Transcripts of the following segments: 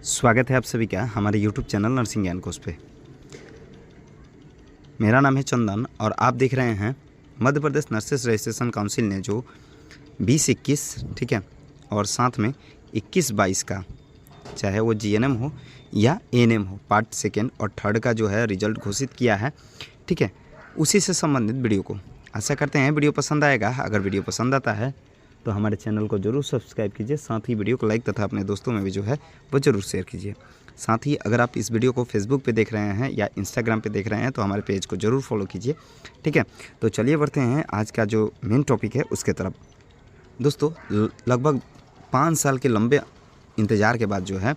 स्वागत है आप सभी का हमारे यूट्यूब चैनल नर्सिंग ज्ञान कोर्स पे। मेरा नाम है चंदन और आप देख रहे हैं Madhya Pradesh nurses registration council ने जो 20-21 ठीक है और साथ में 21-22 का, चाहे वो जीएनएम हो या एएनएम हो, पार्ट सेकेंड और थर्ड का जो है रिजल्ट घोषित किया है। ठीक है, उसी से संबंधित वीडियो को आशा करते हैं वीडियो पसंद आएगा। अगर वीडियो पसंद आता है तो हमारे चैनल को जरूर सब्सक्राइब कीजिए, साथ ही वीडियो को लाइक तथा अपने दोस्तों में भी जो है वो ज़रूर शेयर कीजिए। साथ ही अगर आप इस वीडियो को फेसबुक पे देख रहे हैं या इंस्टाग्राम पे देख रहे हैं तो हमारे पेज को ज़रूर फॉलो कीजिए। ठीक है, तो चलिए बढ़ते हैं आज का जो मेन टॉपिक है उसके तरफ। दोस्तों, लगभग 5 साल के लंबे इंतज़ार के बाद जो है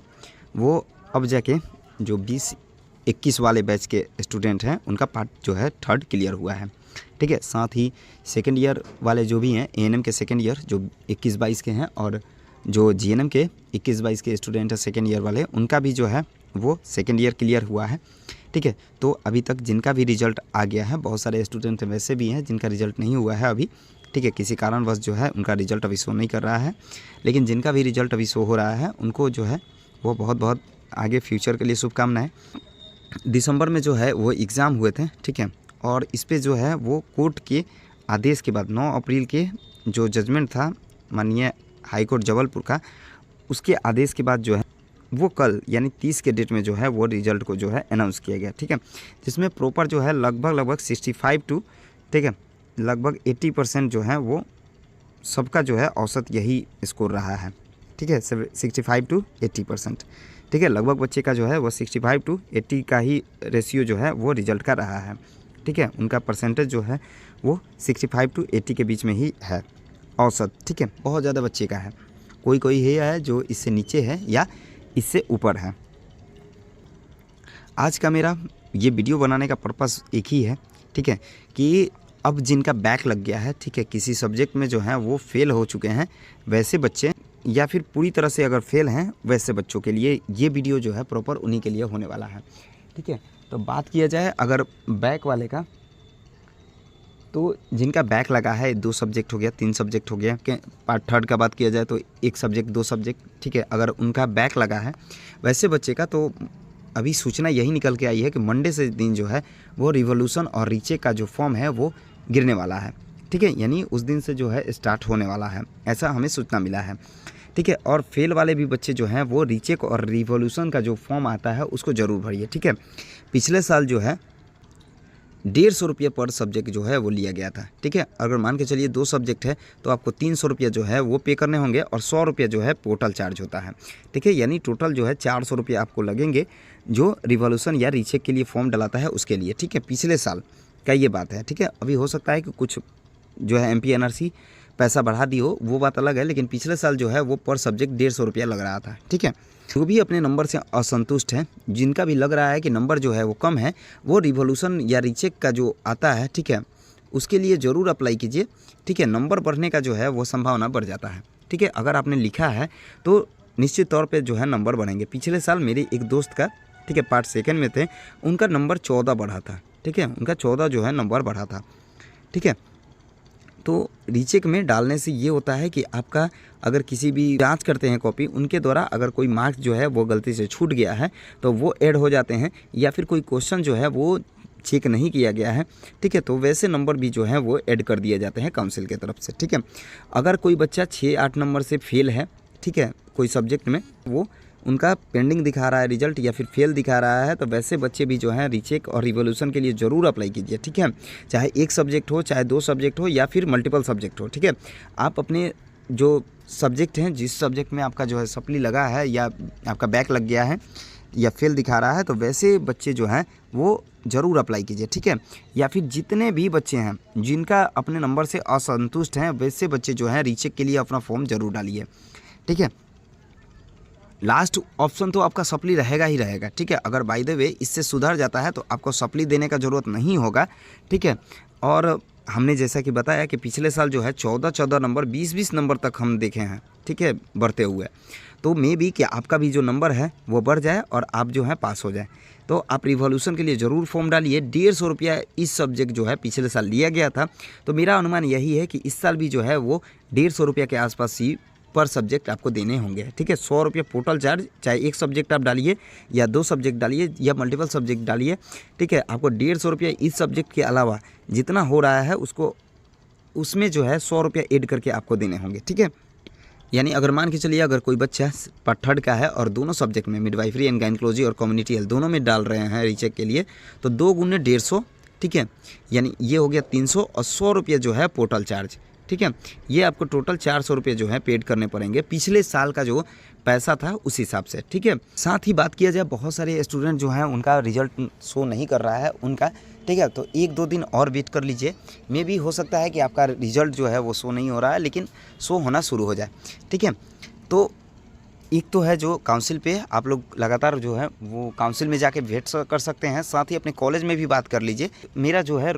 वो अब जाके जो 20-21 वाले बैच के स्टूडेंट हैं उनका पार्ट जो है थर्ड क्लियर हुआ है। ठीक है, साथ ही सेकेंड ईयर वाले जो भी हैं, एएनएम के सेकेंड ईयर जो 21-22 के हैं और जो जीएनएम के 21-22 के स्टूडेंट हैं सेकेंड ईयर वाले, उनका भी जो है वो सेकेंड ईयर क्लियर हुआ है। ठीक है, तो अभी तक जिनका भी रिजल्ट आ गया है, बहुत सारे स्टूडेंट वैसे भी हैं जिनका रिजल्ट नहीं हुआ है अभी। ठीक है, किसी कारणवश जो है उनका रिजल्ट अभी शो नहीं कर रहा है, लेकिन जिनका भी रिजल्ट अभी शो हो रहा है उनको जो है वो बहुत बहुत आगे फ्यूचर के लिए शुभकामनाएँ। दिसंबर में जो है वो एग्ज़ाम हुए थे। ठीक है, और इस पे जो है वो कोर्ट के आदेश के बाद 9 अप्रैल के जो जजमेंट था माननीय हाई कोर्ट जबलपुर का, उसके आदेश के बाद जो है वो कल यानी 30 के डेट में जो है वो रिज़ल्ट को जो है अनाउंस किया गया। ठीक है, जिसमें प्रॉपर जो है लगभग 65 टू ठीक है लगभग 80% जो है वो सबका जो है औसत यही स्कोर रहा है। ठीक है, 65 टू 80%। ठीक है, लगभग बच्चे का जो है वो 65 टू 80 का ही रेशियो जो है वो रिजल्ट का रहा है। ठीक है, उनका परसेंटेज जो है वो 65 टू 80 के बीच में ही है औसत। ठीक है, बहुत ज़्यादा बच्चे का है, कोई कोई है जो इससे नीचे है या इससे ऊपर है। आज का मेरा ये वीडियो बनाने का पर्पस एक ही है। ठीक है, कि अब जिनका बैक लग गया है, ठीक है, किसी सब्जेक्ट में जो है वो फेल हो चुके हैं, वैसे बच्चे या फिर पूरी तरह से अगर फेल हैं वैसे बच्चों के लिए ये वीडियो जो है प्रॉपर उन्हीं के लिए होने वाला है। ठीक है, तो बात किया जाए अगर बैक वाले का, तो जिनका बैक लगा है 2 सब्जेक्ट हो गया, 3 सब्जेक्ट हो गया, कि पार्ट थर्ड का बात किया जाए तो 1 सब्जेक्ट 2 सब्जेक्ट। ठीक है, अगर उनका बैक लगा है वैसे बच्चे का, तो अभी सूचना यही निकल के आई है कि मंडे से दिन जो है वो रिवोल्यूशन और रीचेक का जो फॉर्म है वो गिरने वाला है। ठीक है, यानी उस दिन से जो है स्टार्ट होने वाला है, ऐसा हमें सूचना मिला है। ठीक है, और फेल वाले भी बच्चे जो हैं वो रीचेक और रिवोल्यूशन का जो फॉर्म आता है उसको ज़रूर भरिए। ठीक है, पिछले साल जो है 150 रुपये पर सब्जेक्ट जो है वो लिया गया था। ठीक है, अगर मान के चलिए 2 सब्जेक्ट है तो आपको 300 रुपये जो है वो पे करने होंगे और 100 रुपये जो है पोर्टल चार्ज होता है। ठीक है, यानी टोटल जो है 400 रुपये आपको लगेंगे जो रिवोल्यूशन या रीचेक के लिए फॉर्म डलाता है उसके लिए। ठीक है, पिछले साल का ये बात है। ठीक है, अभी हो सकता है कि कुछ जो है एमपी एनआरसी पैसा बढ़ा दी हो, वो बात अलग है, लेकिन पिछले साल जो है वो पर सब्जेक्ट 150 रुपया लग रहा था। ठीक है, जो भी अपने नंबर से असंतुष्ट हैं, जिनका भी लग रहा है कि नंबर जो है वो कम है, वो रिवोल्यूशन या रीचेक का जो आता है, ठीक है, उसके लिए ज़रूर अप्लाई कीजिए। ठीक है, नंबर बढ़ने का जो है वो संभावना बढ़ जाता है। ठीक है, अगर आपने लिखा है तो निश्चित तौर पर जो है नंबर बढ़ेंगे। पिछले साल मेरे एक दोस्त का, ठीक है, पार्ट सेकेंड में थे, उनका नंबर 14 बढ़ा था। ठीक है, उनका 14 जो है नंबर बढ़ा था। ठीक है, तो रीचेक में डालने से ये होता है कि आपका अगर किसी भी जांच करते हैं कॉपी, उनके द्वारा अगर कोई मार्क्स जो है वो गलती से छूट गया है तो वो ऐड हो जाते हैं, या फिर कोई क्वेश्चन जो है वो चेक नहीं किया गया है, ठीक है, तो वैसे नंबर भी जो है वो ऐड कर दिए जाते हैं काउंसिल की तरफ से। ठीक है, अगर कोई बच्चा 6-8 नंबर से फेल है, ठीक है, कोई सब्जेक्ट में, वो उनका पेंडिंग दिखा रहा है रिजल्ट या फिर फेल दिखा रहा है, तो वैसे बच्चे भी जो हैं रीचेक और रिवोल्यूशन के लिए ज़रूर अप्लाई कीजिए। ठीक है, चाहे 1 सब्जेक्ट हो, चाहे 2 सब्जेक्ट हो, या फिर मल्टीपल सब्जेक्ट हो। ठीक है, आप अपने जो सब्जेक्ट हैं, जिस सब्जेक्ट में आपका जो है सप्ली लगा है या आपका बैक लग गया है या फेल दिखा रहा है, तो वैसे बच्चे जो हैं वो ज़रूर अप्लाई कीजिए। ठीक है, या फिर जितने भी बच्चे हैं जिनका अपने नंबर से असंतुष्ट हैं, वैसे बच्चे जो हैं रीचेक के लिए अपना फॉर्म ज़रूर डालिए। ठीक है, लास्ट ऑप्शन तो आपका सप्ली रहेगा ही रहेगा। ठीक है, अगर बाय द वे इससे सुधर जाता है तो आपको सप्ली देने का ज़रूरत नहीं होगा। ठीक है, और हमने जैसा कि बताया कि पिछले साल जो है 14-14 नंबर, 20-20 नंबर तक हम देखे हैं। ठीक है, बढ़ते हुए, तो मे बी कि आपका भी जो नंबर है वो बढ़ जाए और आप जो है पास हो जाए। तो आप रिवोल्यूशन के लिए ज़रूर फॉर्म डालिए। 150 रुपया इस सब्जेक्ट जो है पिछले साल लिया गया था, तो मेरा अनुमान यही है कि इस साल भी जो है वो 150 रुपया के आसपास ही पर सब्जेक्ट आपको देने होंगे, ठीक है। 100 रुपये टोटल चार्ज, चाहे एक सब्जेक्ट आप डालिए या 2 सब्जेक्ट डालिए या मल्टीपल सब्जेक्ट डालिए, ठीक है। आपको 150 रुपये इस सब्जेक्ट के अलावा जितना हो रहा है उसको, उसमें जो है 100 रुपये ऐड करके आपको देने होंगे, ठीक है। यानी अगर मान के चलिए अगर कोई बच्चा पार्ट 3rd का है और दोनों सब्जेक्ट में मिडवाइफरी एंड गायनेकोलॉजी और कम्युनिटी हेल्थ दोनों में डाल रहे हैं रीचेक के लिए, तो 2 गुने 150, ठीक है। यानी ये हो गया 300 और 100 रुपये जो है पोर्टल चार्ज, ठीक है। ये आपको टोटल 400 रुपये जो है पेड करने पड़ेंगे, पिछले साल का जो पैसा था उस हिसाब से, ठीक है। साथ ही बात किया जाए, बहुत सारे स्टूडेंट जो हैं उनका रिजल्ट शो नहीं कर रहा है उनका, ठीक है। तो 1-2 दिन और वेट कर लीजिए, मे भी हो सकता है कि आपका रिजल्ट जो है वो शो नहीं हो रहा है लेकिन शो होना शुरू हो जाए, ठीक है। तो एक तो है जो काउंसिल पे आप लोग लगातार जो है वो काउंसिल में जाके वेट कर सकते हैं, साथ ही अपने कॉलेज में भी बात कर लीजिए, मेरा जो है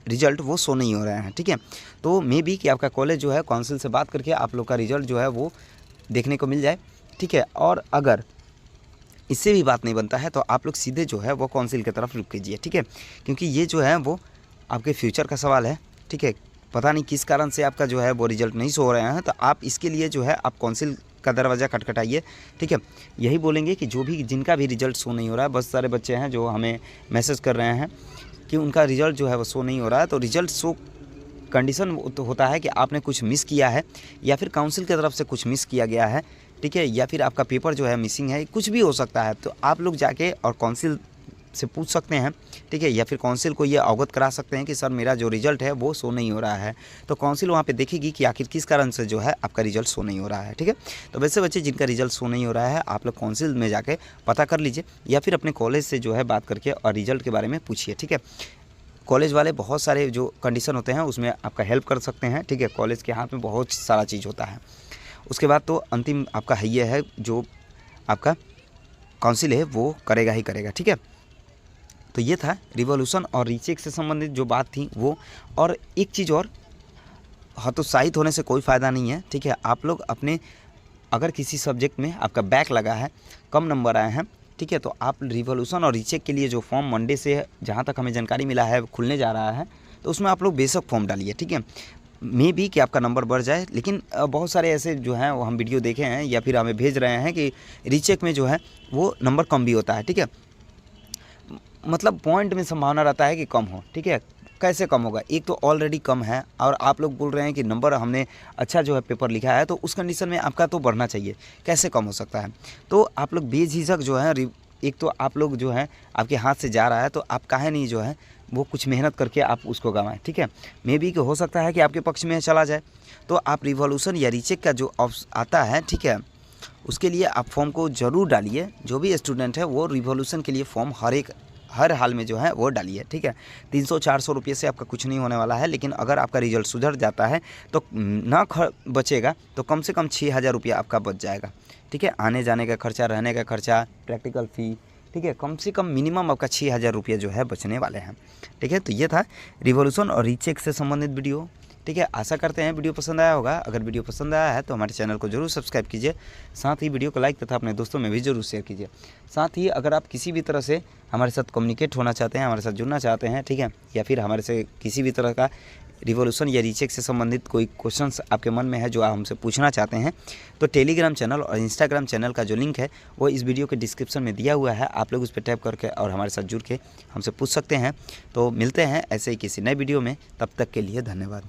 रिजल्ट वो शो नहीं हो रहा है, ठीक है। तो मे बी कि आपका कॉलेज जो है काउंसिल से बात करके आप लोग का रिजल्ट जो है वो देखने को मिल जाए, ठीक है। और अगर इससे भी बात नहीं बनता है तो आप लोग सीधे जो है वो काउंसिल की तरफ रुक कीजिए, ठीक है। क्योंकि ये जो है वो आपके फ्यूचर का सवाल है, ठीक है। पता नहीं किस कारण से आपका जो है वो रिजल्ट नहीं शो हो रहे हैं, तो आप इसके लिए जो है आप काउंसिल का दरवाज़ा खटखटाइए, ठीक है। यही बोलेंगे कि जो भी जिनका भी रिजल्ट शो नहीं हो रहा है, बहुत सारे बच्चे हैं जो हमें मैसेज कर रहे हैं कि उनका रिजल्ट जो है वो शो नहीं हो रहा है, तो रिजल्ट शो कंडीशन तो होता है कि आपने कुछ मिस किया है या फिर काउंसिल की तरफ से कुछ मिस किया गया है, ठीक है, या फिर आपका पेपर जो है मिसिंग है, कुछ भी हो सकता है। तो आप लोग जाके और काउंसिल से पूछ सकते हैं, ठीक है, या फिर काउंसिल को ये अवगत करा सकते हैं कि सर मेरा जो रिजल्ट है वो शो नहीं हो रहा है, तो काउंसिल वहाँ पे देखेगी कि आखिर किस कारण से जो है आपका रिजल्ट शो नहीं हो रहा है, ठीक है। तो वैसे बच्चे जिनका रिजल्ट शो नहीं हो रहा है, आप लोग काउंसिल में जाके पता कर लीजिए या फिर अपने कॉलेज से जो है बात करके और रिजल्ट के बारे में पूछिए, ठीक है। कॉलेज वाले बहुत सारे जो कंडीशन होते हैं उसमें आपका हेल्प कर सकते हैं, ठीक है। कॉलेज के हाथ में बहुत सारा चीज़ होता है। उसके बाद तो अंतिम आपका ये है जो आपका काउंसिल है वो करेगा ही करेगा, ठीक है। तो ये था रिवॉल्यूशन और रीचेक से संबंधित जो बात थी वो। और एक चीज़ और, हतोत्साहित होने से कोई फ़ायदा नहीं है, ठीक है। आप लोग अपने अगर किसी सब्जेक्ट में आपका बैक लगा है, कम नंबर आए हैं, ठीक है, तो आप रिवॉल्यूशन और रीचेक के लिए जो फॉर्म मंडे से जहाँ तक हमें जानकारी मिला है खुलने जा रहा है, तो उसमें आप लोग बेशक फॉर्म डालिए, ठीक है। मे बी कि आपका नंबर बढ़ जाए, लेकिन बहुत सारे ऐसे जो हैं वो हम वीडियो देखे हैं या फिर हमें भेज रहे हैं कि रीचेक में जो है वो नंबर कम भी होता है, ठीक है। मतलब पॉइंट में संभावना रहता है कि कम हो, ठीक है। कैसे कम होगा, एक तो ऑलरेडी कम है और आप लोग बोल रहे हैं कि नंबर हमने अच्छा जो है पेपर लिखा है, तो उस कंडीशन में आपका तो बढ़ना चाहिए, कैसे कम हो सकता है। तो आप लोग बेझिझक जो है, एक तो आप लोग जो है आपके हाथ से जा रहा है तो आप काहे नहीं जो है वो कुछ मेहनत करके आप उसको गंवाएं, ठीक है। मे बी कि हो सकता है कि आपके पक्ष में चला जाए, तो आप रिवॉल्यूशन या रीचेक का जो आता है, ठीक है, उसके लिए आप फॉर्म को ज़रूर डालिए। जो भी स्टूडेंट है वो रिवॉल्यूशन के लिए फॉर्म हर हाल में जो है वो डालिए, ठीक है। 300-400 रुपये से आपका कुछ नहीं होने वाला है, लेकिन अगर आपका रिजल्ट सुधर जाता है तो ना बचेगा तो कम से कम 6000 रुपया आपका बच जाएगा, ठीक है। आने जाने का खर्चा, रहने का खर्चा, प्रैक्टिकल फ़ी, ठीक है, कम से कम मिनिमम आपका 6000 रुपये जो है बचने वाले हैं, ठीक है। तो ये था रिवॉल्यूशन और रीचेक से संबंधित वीडियो, ठीक है। आशा करते हैं वीडियो पसंद आया होगा। अगर वीडियो पसंद आया है तो हमारे चैनल को जरूर सब्सक्राइब कीजिए, साथ ही वीडियो को लाइक तथा अपने दोस्तों में भी जरूर शेयर कीजिए। साथ ही अगर आप किसी भी तरह से हमारे साथ कम्युनिकेट होना चाहते हैं, हमारे साथ जुड़ना चाहते हैं, ठीक है, या फिर हमारे से किसी भी तरह का रिवॉल्यूशन या रीचेक से संबंधित कोई क्वेश्चंस आपके मन में है जो आप हमसे पूछना चाहते हैं, तो टेलीग्राम चैनल और इंस्टाग्राम चैनल का जो लिंक है वो इस वीडियो के डिस्क्रिप्शन में दिया हुआ है। आप लोग उस पर टैप करके और हमारे साथ जुड़ के हमसे पूछ सकते हैं। तो मिलते हैं ऐसे ही किसी नए वीडियो में, तब तक के लिए धन्यवाद।